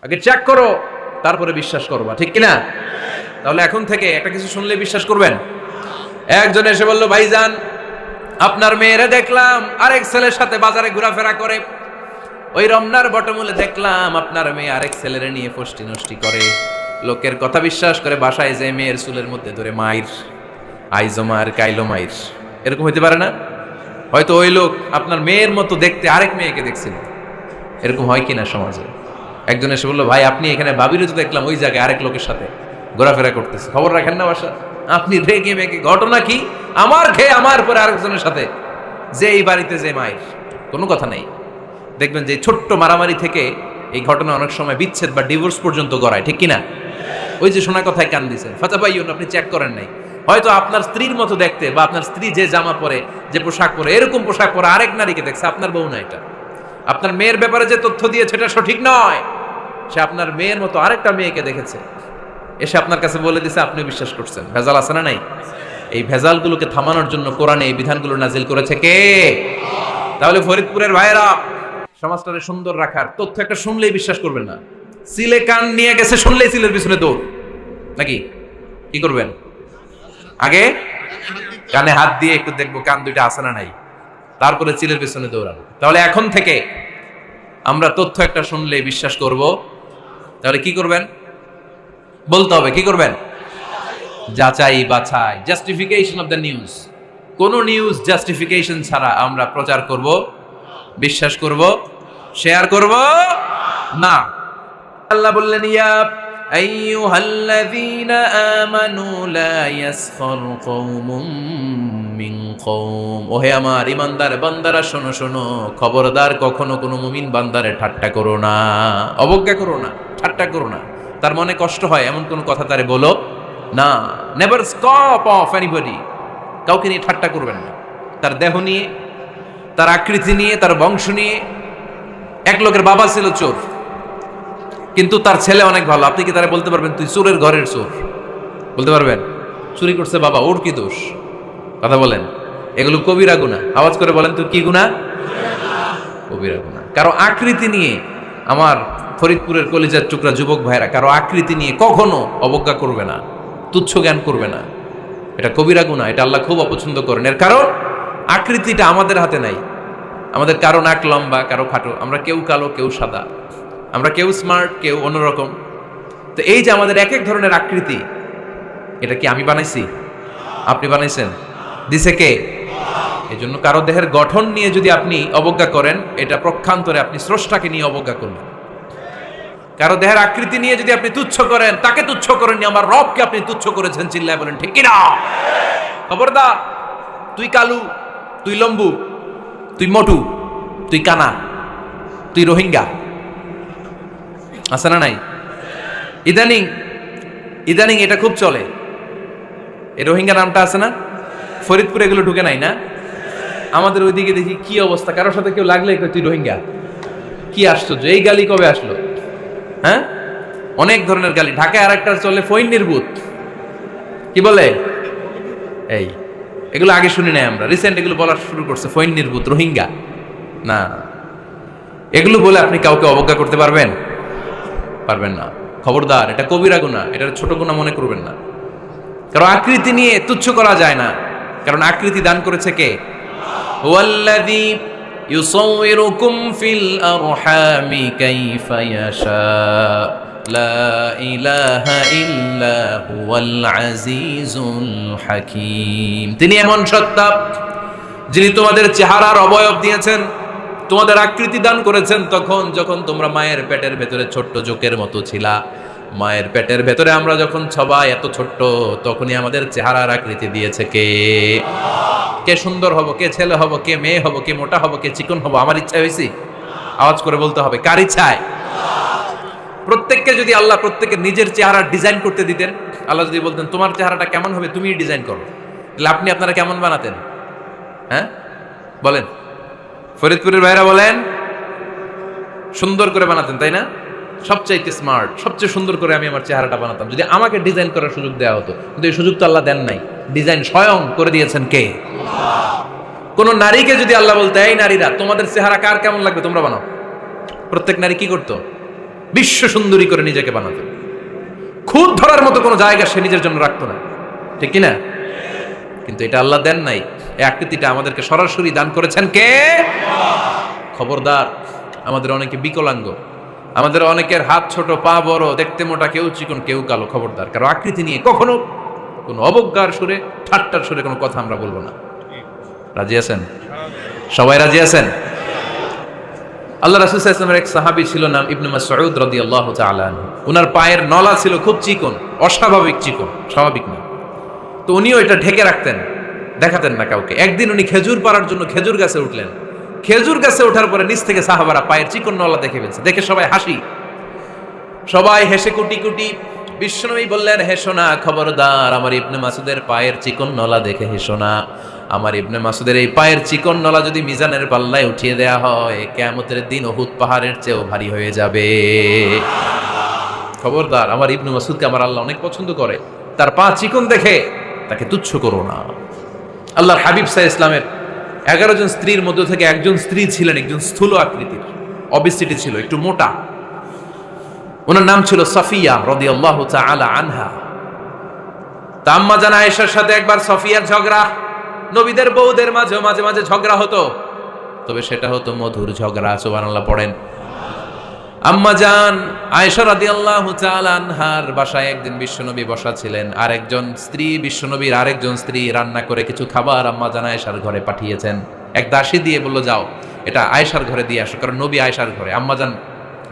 আগে চেক করো, তারপরে বিশ্বাস করবা, ঠিক কিনা? তাহলে এখন থেকে একটা কিছু শুনলে বিশ্বাস করবেন। একজন এসে বলল, ভাইজান আপনার মেয়েরে দেখলাম আরেক ছেলের সাথে বাজারে ঘোরাফেরা করে, ওই রমনার বটমূলে দেখলাম আপনার মেয়ে আরেক ছেলেরে নিয়ে ফষ্টি নষ্টি করে, লোকের কথা বিশ্বাস করে বাসায় যে মেয়ের চুলের মধ্যে ধরে মাইর, আইজো মায়ের কাইলো মাইর। এরকম হইতে পারে না? হয়তো ওই লোক আপনার মেয়ের মতো দেখতে আরেক মেয়েকে দেখছিল। এরকম হয় কিনা সমাজে? একজন এসে বললো, ভাই আপনি এখানে ভাবিরে তো দেখলাম ওই জায়গায় আরেক লোকের সাথে ঘোরাফেরা করতেছে, খবর রাখেন না বাসা? আপনি রেগে মেগে, ঘটনা কি? আমার খেয়ে আমার পরে আরেকজনের সাথে, যে এই বাড়িতে যে মায়ের, কোনো কথা নেই। দেখবেন যে ছোট্ট মারামারি থেকে এই ঘটনা অনেক সময় বিচ্ছেদ বা ডিভোর্স পর্যন্ত গড়ায়, ঠিক কিনা? ওই যে শোনা কথায় কান দিয়েছেন, ফাতা ভাইয়ুন, আপনি চেক করেন নাই। হয়তো আপনার স্ত্রীর মতো দেখতে বা আপনার স্ত্রী যে জামা পরে, যে পোশাক পরে, এরকম পোশাক পরে আরেক নারীকে দেখছে, আপনার বউ না এটা। আপনার মেয়ের ব্যাপারে যে তথ্য দিয়েছে এটা সঠিক নয়, সে আপনার মেয়ের মতো আরেকটা মেয়েকে দেখেছে, এসে আপনার কাছে বলে দিছে, আপনি বিশ্বাস করছেন। ভেজাল আছে না নাই? এই ভেজালগুলোকে থামানোর জন্য কোরআনে এই বিধানগুলো নাজিল করেছে কে? তাহলে ফরিদপুরের ভাইয়েরা, সমাজটাকে সুন্দর রাখার তথ্য একটা শুনলেই বিশ্বাস করবেন না। সিলে কান নিয়ে গেছে, শুনলেই সিলের পিছনে দৌড়, নাকি? কি করবেন? আগে কানে হাত দিয়ে একটু দেখবো কান দুইটা আছে না নাই, তারপরে চিলের পিছনে দৌড়ানো। তাহলে এখন থেকে আমরা তথ্য একটা শুনলেই বিশ্বাস করব। তাহলে কি করবেন? বলতে হবে কি করবেন? যাচাই বাছাই, জাস্টিফিকেশন অফ দ্য নিউজ। কোন নিউজ জাস্টিফিকেশন ছাড়া আমরা প্রচার করব, বিশ্বাস করব, শেয়ার করব না। আল্লাহ বললেন, ইয়া আইয়ুহাল্লাযীনা আমানু লা ইয়াসখার কওমুম মিন কওম। ওহে আমার ঈমানদার বান্দারা, শোনো শোনো, খবরদার কখনো কোনো মুমিন বান্দারে ঠাট্টা করো না, অবজ্ঞা করো না, ঠাট্টা করো না। তার মনে কষ্ট হয় এমন কোন কথা তারে বলো না। Never scoff of anybody. কাউকে নিয়ে ঠাট্টা করবেন না, তার দেহ নিয়ে, তার আকৃতি নিয়ে, তার বংশ নিয়ে। এক লোকের বাবা ছিল চোর, কিন্তু তার ছেলে অনেক ভালো। আপনি কি তারা বলতে পারবেন তুই চোরের ঘরের চোর? বলতে পারবেন? চুরি করছে বাবা, ওর কি দোষ? কথা বলেন। এগুলো কবিরা গুনাহ। আওয়াজ করে বলেন তো, কি গুনাহ? কবিরা গুনাহ। কারো আকৃতি নিয়ে, আমার ফরিদপুরের কলিজার টুকরা যুবক ভাইরা, কারো আকৃতি নিয়ে কখনো অবজ্ঞা করবে না, তুচ্ছ জ্ঞান করবে না। এটা কবিরা গুনাহ, এটা আল্লাহ খুব অপছন্দ করেন। এর কারণ আকৃতিটা আমাদের হাতে নাই। আমাদের কারো নাক লম্বা, কারো খাটো, আমরা কেউ কালো, কেউ সাদা, আমরা কেউ স্মার্ট, কেউ অন্যরকম। তো এই যে আমাদের এক এক ধরনের আকৃতি, এটা কি আমি বানাইছি? আপনি বানাইছেন? দিছে কে? এই জন্য কারো দেহের গঠন নিয়ে যদি আপনি অবজ্ঞা করেন, এটা প্রক্ষান্তরে আপনি স্রষ্টাকে নিয়ে অবজ্ঞা করলেন। কারো দেহের আকৃতি নিয়ে যদি আপনি তুচ্ছ করেন, তাকে তুচ্ছ করেননি, আমার রবকে আপনি তুচ্ছ করেছেন। চিল্লায় বলেন ঠিক কিনা? খবরদার, তুই কালু, তুই লম্বু, তুই মোটু, তুই কানা, তুই রোহিঙ্গা, আছে না নাই? ইদানিং ইদানিং এটা খুব চলে। এই রোহিঙ্গা নামটা আছে না? ফরিদপুরে এগুলো ঢুকে নাই না? আমাদের ওইদিকে দেখি কি অবস্থা, কারোর সাথে কেউ লাগলে তুই রোহিঙ্গা। কি আশ্চর্য, এই গালি কবে আসলো? হ্যাঁ, অনেক ধরনের গালি। ঢাকায় আরেকটা চলে, ফৈন্নির ভূত। কি বলে? এই এগুলো আগে শুনি নাই আমরা, রিসেন্ট এগুলো বলা শুরু করছে, ফৈন্নির ভূত, রোহিঙ্গা। না, এগুলো বলে আপনি কাউকে অবজ্ঞা করতে পারবেন? পারবেন না। খবরদার, এটা কবিরা গুনাহ, এটা ছোট গুনাহ মনে করবেন না। কারণ আকৃতি নিয়ে তুচ্ছ করা যায় না, কারণ আকৃতি দান করেছে কে? হুয়াল্লাযী ইউসাউইরুকুম ফিল আরহামি কাইফা ইয়াশা, লা ইলাহা ইল্লা হুয়াল আজিজুল হাকীম। তিনি এমন সত্তা, যিনি তোমাদের চেহারার অবয়ব দিয়েছেন, তোমাদের আকৃতি দান করেছেন তখন যখন তোমরা মায়ের পেটের ভেতরে ছোট্ট জোকের মতো ছিলা। মায়ের পেটের ভেতরে আমরা যখন সবাই এত ছোট্ট, তখনই আমাদের চেহারার আকৃতি দিয়েছে কে? কে সুন্দর হব, কে ছেলে হব, কে মেয়ে হব, কে মোটা হব, কে চিকন হব, আমার ইচ্ছা হয়েছি? আওয়াজ করে বলতে হবে, কার ইচ্ছায়? প্রত্যেককে যদি আল্লাহ প্রত্যেকের নিজের চেহারা ডিজাইন করতে দিতেন, আল্লাহ যদি বলতেন তোমার চেহারাটা কেমন হবে তুমি ডিজাইন করো, তাহলে আপনি আপনারা কেমন বানাতেন? হ্যাঁ বলেন, ফরিদপুরের ভাইরা বলেন, সুন্দর করে বানাতেন তাই না? সবচাইতে স্মার্ট, সবচেয়ে সুন্দর করে আমি আমার চেহারাটা বানাতাম যদি আমাকে ডিজাইন করার সুযোগ দেওয়া হতো। কিন্তু এই সুযোগ তো আল্লাহ দেন নাই। ডিজাইন স্বয়ং করে দিয়েছেন কে? কোন নারীকে যদি আল্লাহ বলতে, এই নারীরা তোমাদের চেহারা কার কেমন লাগবে তোমরা বানাও, প্রত্যেক নারী কি করতো? বিশ্ব সুন্দরী করে নিজেকে বানাতেন। খুদ ধরার মতো কোনো জায়গা সে নিজের জন্য রাখতো না, ঠিক কিনা? কিন্তু এটা আল্লাহ দেন নাই, এই আকৃতিটা আমাদেরকে সরাসরি দান করেছেন কে? খবরদার, আমাদের অনেকে বিকলাঙ্গ, আমাদের অনেকের হাত ছোট, পা বড়, দেখতে মোটা, কেউ চিকন, কেউ কালো। খবরদার, কারো আকৃতি নিয়ে কখনো কোনো অবজ্ঞার সুরে, ঠাট্টার সুরে কোনো কথা আমরা বলবো না। রাজি আছেন? সবাই রাজি আছেন? আল্লাহ রাসূল সাল্লাল্লাহু আলাইহি ওয়াসাল্লামের এক সাহাবী ছিল, নাম ইবনে মাসউদ রাদিয়াল্লাহু তাআলা আনহু। উনার পায়ের নলা ছিল খুব চিকন, অস্বাভাবিক চিকন, স্বাভাবিক না। তো উনিও এটা ঢেকে রাখতেন, দেখাতেন না কাউকে। একদিন উনি খেজুর পাড়ার জন্য খেজুর গাছে উঠলেন। খেজুর গাছে ওঠার পরে নিচ থেকে সাহাবারা পায়ের চিকন নলা দেখে ফেলছে। দেখে সবাই হাসি, সবাই হেসে কুটি কুটি। বিশ্বনবী বললেন, হেসো না, খবরদার, আমার ইবনে মাসুদের পায়ের চিকন নলা দেখে হেসো না। আমার ইবনে মাসুদের এই পায়ের চিকন নলা যদি মিজানের পাল্লায় উঠিয়ে দেয়া হয়, কিয়ামতের দিন উহুদ পাহাড়ের চেয়েও ভারী হয়ে যাবে। খবরদার, আমার ইবনে মাসুদকে আমার আল্লাহ অনেক পছন্দ করে, তার পা চিকন দেখে তাকে তুচ্ছ করো না। আল্লাহর হাবিব সাল্লাল্লাহু আলাইহি ওয়াসাল্লামের 11 জন স্ত্রীর মধ্য থেকে একজন স্ত্রী ছিলেন একজন স্থূল আকৃতির, অবিসিটি ছিল, একটু মোটা। ওনার নাম ছিল সাফিয়া রাদিয়াল্লাহু তাআলা আনহা। তা আম্মা জান আয়েশার সাথে একবার সাফিয়ার ঝগড়া। নবীদের বউদের মাঝে মাঝে মাঝে ঝগড়া হতো, তবে সেটা হতো মধুর ঝগড়া। সুবহানাল্লাহ পড়েন। আম্মা জান আয়েশা রাদিয়াল্লাহু তাআলা আনহার বাসায় একদিন বিশ্বনবী বসা ছিলেন। আরেকজন স্ত্রী, বিশ্বনবীর আরেকজন স্ত্রী রান্না করে কিছু খাবার আম্মা জান আয়েশার ঘরে পাঠিয়েছেন। এক দাসী দিয়ে বলল, যাও এটা আয়েশার ঘরে দিয়ে আসো, কারণ নবী আয়েশার ঘরে। আম্মা জান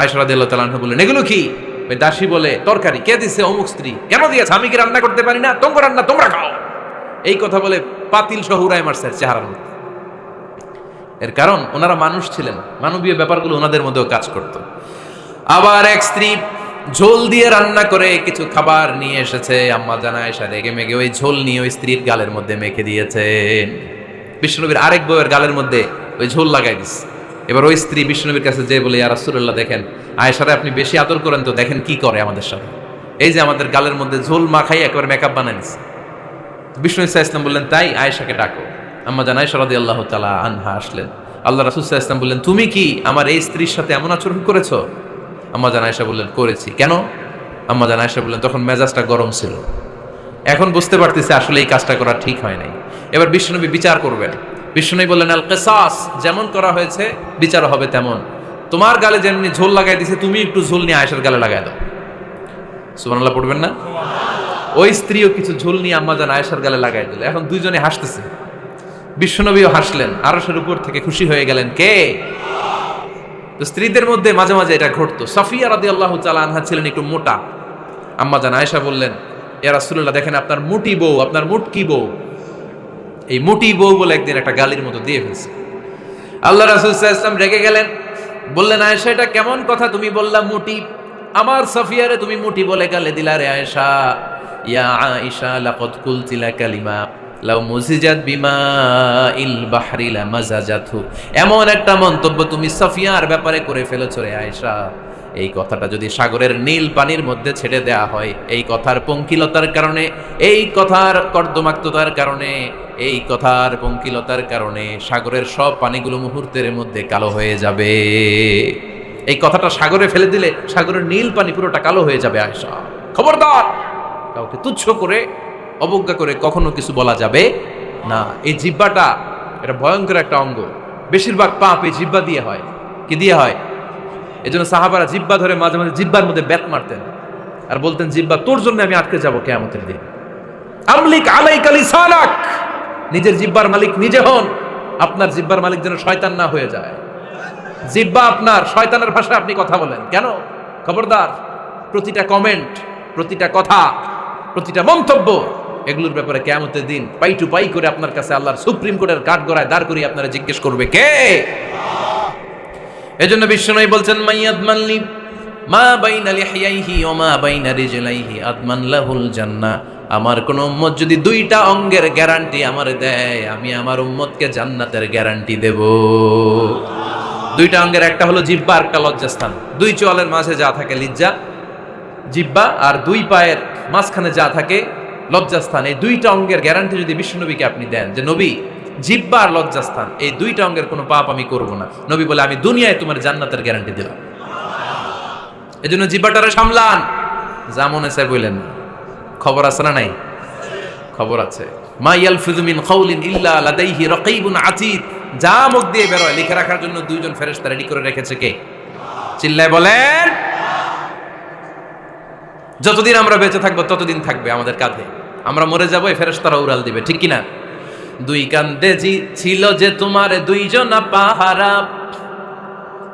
আয়েশা রাদিয়াল্লাহু তাআলা আনহা বললেন, এগুলো কি? ওই দাসী বলে, তরকারি। কে দিছে? অমুক স্ত্রী। কেন দিয়েছে? আমি কি রান্না করতে পারি না? তোমরা রান্না তোমরা খাও। এই কথা বলে পাতিল সহ উড়ায় মারছে চেহারার মধ্যে। এর কারণ ওনারা মানুষ ছিলেন, মানবীয় ব্যাপারগুলো ওনাদের মধ্যেও কাজ করত। আবার এক স্ত্রী ঝোল দিয়ে রান্না করে কিছু খাবার নিয়ে এসেছে। আম্মা জান আয়েশা রেগে মেগে ওই ঝোল নিয়ে ওই স্ত্রীর গালের মধ্যে মেখে দিয়েছেন। বিশ্বনবীর আরেক বউয়ের গালের মধ্যে ওই ঝোল লাগাই দিচ্ছে। এবার ওই স্ত্রী বিশ্বনবীর কাছে যেয়ে বলে, ইয়া রাসূলুল্লাহ, দেখেন আয়েশারে আপনি বেশি আদর করেন তো, দেখেন কি করে আমাদের সাথে। এই যে আমাদের গালের মধ্যে ঝোল মাখাই একেবারে মেকআপ বানাই দিচ্ছে। বিষ্ণু ইসা ইসলাম বললেন, তাই আয়েশাকে ডাকো। আম্মা জান আয়েশা রাদিয়াল্লাহু তাআলা আনহা আসলেন। আল্লাহ রাসূল সাল্লাল্লাহু আলাইহি ওয়াসাল্লাম বললেন, তুমি কি আমার এই স্ত্রীর সাথে এমন আচরণ করেছো? আম্মা জান আয়েশা বললেন, করেছি। কেন? আম্মা জান আয়েশা বললেন, তখন মেজাজটা গরম ছিল, এখন বুঝতে পারতেছি আসলে এই কাজটা করা ঠিক হয় নাই। এবার বিশ্বনবী বিচার করবেন। বিশ্বনবী বললেন, আল কিসাস, যেমন করা হয়েছে বিচার হবে তেমন। তোমার গালে যেমনি ঝোল লাগাই দিছে, তুমি একটু ঝোল নিয়ে আয়েশার গালে লাগাই দাও। সুবহানাল্লাহ পড়বেন না? ওই স্ত্রীও কিছু ঝোল নিয়ে আম্মা জান আয়েশার গালে লাগাই দিল। এখন দুইজনে হাসতেছে, বিশ্বনবীও হাসলেন, আরশের উপর থেকে খুশি হয়ে গেলেন। কে? তো স্ত্রীদের মধ্যে মাঝে মাঝে এটা ঘটতো। সাফিয়া রাদিয়াল্লাহু তাআলা আনহা ছিলেন একটু মোটা। আম্মা জান আয়েশা বললেন, ইয়া রাসূলুল্লাহ, দেখেন আপনার মুটি বউ, আপনার মুটকি বউ, এই মুটি বউ বলে একদিন একটা গালির মতো দিয়ে ফেলছে। আল্লাহ রাসূল সাল্লাল্লাহু আলাইহি ওয়াসাল্লাম রেগে গেলেন, বললেন, আয়েশা এটা কেমন কথা তুমি বললা মুটি? আমার সাফিয়ারে তুমি মুটি বলে গালে দিলা রে আয়েশা। ইয়া আয়েশা লাকাদ কুলতি লা কালিমা লাউ মুজিজাত বিমা ইল বাহরি লামাজাজাতহু। এমন একটা মন্তব্য তুমি সাফিয়ার ব্যাপারে করে ফেলেছো রে আয়েশা, এই কথাটা যদি সাগরের নীল পানির মধ্যে ছেড়ে দেয়া হয়, এই কথার পঙ্কিলতার কারণে, এই কথার কর্দমাক্ততার কারণে, এই কথার পঙ্কিলতার কারণে সাগরের সব পানিগুলো মুহূর্তের মধ্যে কালো হয়ে যাবে। এই কথাটা সাগরে ফেলে দিলে সাগরের নীল পানি পুরোটা কালো হয়ে যাবে। আয়েশা, খবরদার, কাউকে তুচ্ছ করে অবজ্ঞা করে কখনো কিছু বলা যাবে না। এই জিহ্বাটা এটা ভয়ঙ্কর একটা অঙ্গ। বেশিরভাগ পাপ এই জিহ্বা দিয়ে হয়। কি দিয়ে হয়? এজন্য সাহাবারা জিহ্বা ধরে মাঝে মাঝে জিহ্বার মধ্যে ব্যাট মারতেন আর বলতেন, জিহ্বা তোর জন্য আমি আটকে যাব কিয়ামতের দিন। আমলিক আলাইকা লিসানাক, নিজের জিহ্বার মালিক নিজে হন, আপনার জিহ্বার মালিক যেন শয়তান না হয়ে যায়। জিহ্বা আপনার, শয়তানের ভাষায় আপনি কথা বলেন কেন? খবরদার, প্রতিটা কমেন্ট, প্রতিটা কথা, প্রতিটা মন্তব্য, এগুলোর ব্যাপারে কিয়ামতের দিন পাই টু পাই করে আপনার কাছে আল্লাহর সুপ্রিম কোর্টের কাঠগড়ায় দাঁড় করিয়ে আপনারা জিজ্ঞেস করবে কে? এজন্য বিশ্বনবী বলছেন, মাইয়াদমানলি মা বাইনা লিহিয়াইহি ওয়া মা বাইনা রিজলাইহি আদমান লাহুল জান্নাহ। আমার কোন উম্মত যদি দুইটা অঙ্গের গ্যারান্টি আমারে দেয়, আমি আমার উম্মতকে জান্নাতের গ্যারান্টি দেব। দুইটা অঙ্গের, একটা হলো জিহ্বা আর একটা লজ্জাস্থান। দুই চোয়ালের মাঝে যা থাকে লিজ্জা, জিহ্বা, আর দুই পায়ের মাঝখানে যা থাকে লজ্জাস্থান। এই দুইটা অঙ্গের গ্যারান্টি যদি বিশ্বনবীকে আপনি দেন যে নবী, জিহ্বা আর লজ্জাস্থান এই দুইটা অঙ্গের কোনো পাপ আমি করব না, নবী বলে, আমি দুনিয়ায় তোমার জান্নাতের গ্যারান্টি দিলাম। এজন্য জিব্বাটারে সামলান, যা মনে চায় বললেন না। খবর আছে না নাই? খবর আছে। মা ইয়ালফিযু মিন কাউলিন ইল্লা লাদাইহি রাকীবুন আতীদ। যা মুখ দিয়ে বের হয় লিখে রাখার জন্য দুইজন ফেরেশতা রেডি করে রেখেছে কে? চিল্লায় বলেন। যতদিন আমরা বেঁচে থাকবো ততদিন থাকবে আমাদের কাঁধে। আমরা মরে যাবো, এই ফেরেশতারা উড়াল দিবে, ঠিক কিনা? দুই কান্দে ছিল যে তোমার দুইজনা পাহারা,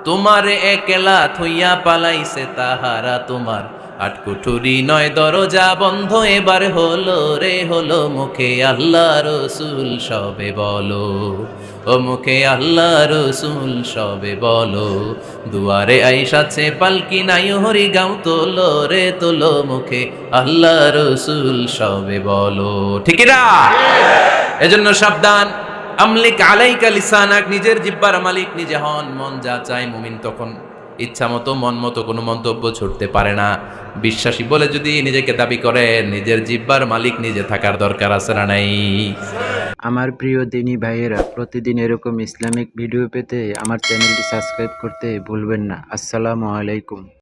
তোমার একলা থইয়া পালাইছে তাহারা। তোমার আটকুঠুরি নয় দরজা বন্ধ, এবার হলো রে হলো, মুখে আল্লাহ রসুল সবে বলো, ও মুখে আল্লাহ রসুল সবে বলো। দুয়ারে আইসাছে পালকি নাই হরি গাও তোলো রে তোলো, মুখে আল্লাহ রসুল সবে বলো, ঠিক না? এজন্য সাবধান। আমলিক আলাইকা লিসানাক, নিজের জিহ্বার মালিক নিজে হন। মন যা চায় মুমিন তখন ইচ্ছা মতো মন মতো কোনো মন্তব্য ছুটতে পারে না। বিশ্বাসী বলে যদি নিজেকে দাবি করে, নিজের জিহ্বার মালিক নিজে থাকার দরকার আছে না নাই? আমার প্রিয় দিনী ভাইয়েরা, প্রতিদিন এরকম ইসলামিক ভিডিও পেতে আমার চ্যানেলটি সাবস্ক্রাইব করতে ভুলবেন না। আসসালামু আলাইকুম।